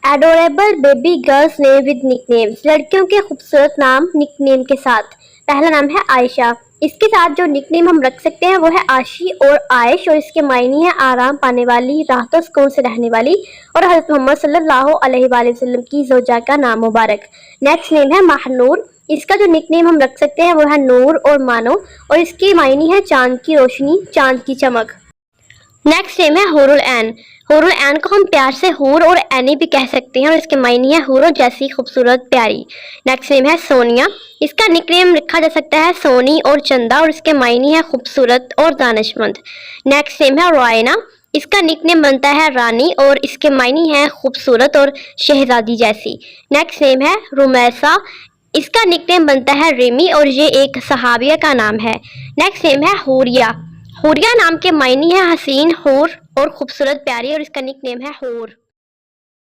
Adorable baby girls name with nicknames, लड़कियों के खूबसूरत नाम निकनेम के साथ। पहला नाम है आयशा। इसके साथ जो निकनेम हम रख सकते हैं वो है आशी और आयश, और इसके मायने है आराम पाने वाली, राहत सुकून से रहने वाली, और हज़रत मोहम्मद सल्लल्लाहु अलैहि वसल्लम की ज़ौजा का नाम मुबारक। नेक्स्ट नेम है महनूर। इसका जो निकनेम हम रख सकते हैं वो है नूर और मानो, और इसके मायने है चांद की रोशनी, चांद की चमक। नेक्स्ट नेम है हुरुल ऐन। हुरुल ऐन को हम प्यार से हूर और ऐनी भी कह सकते हैं, और इसके मायने है हूरों जैसी खूबसूरत प्यारी। नेक्स्ट नेम है सोनिया। इसका निकनेम रखा जा सकता है सोनी और चंदा, और इसके मायने है खूबसूरत और दानिशमंद। नेक्स्ट नेम है रोयना। इसका निकनेम बनता है रानी, और इसके मायने हैं खूबसूरत और शहजादी जैसी। नेक्स्ट नेम है रुमैसा। इसका निकनेम बनता है रिमी, और ये एक सहाबिया का नाम है। नेक्स्ट नेम है हूरिया। हूरिया नाम के मायने है हसीन, हूर और खूबसूरत प्यारी, और इसका निकनेम है हूर।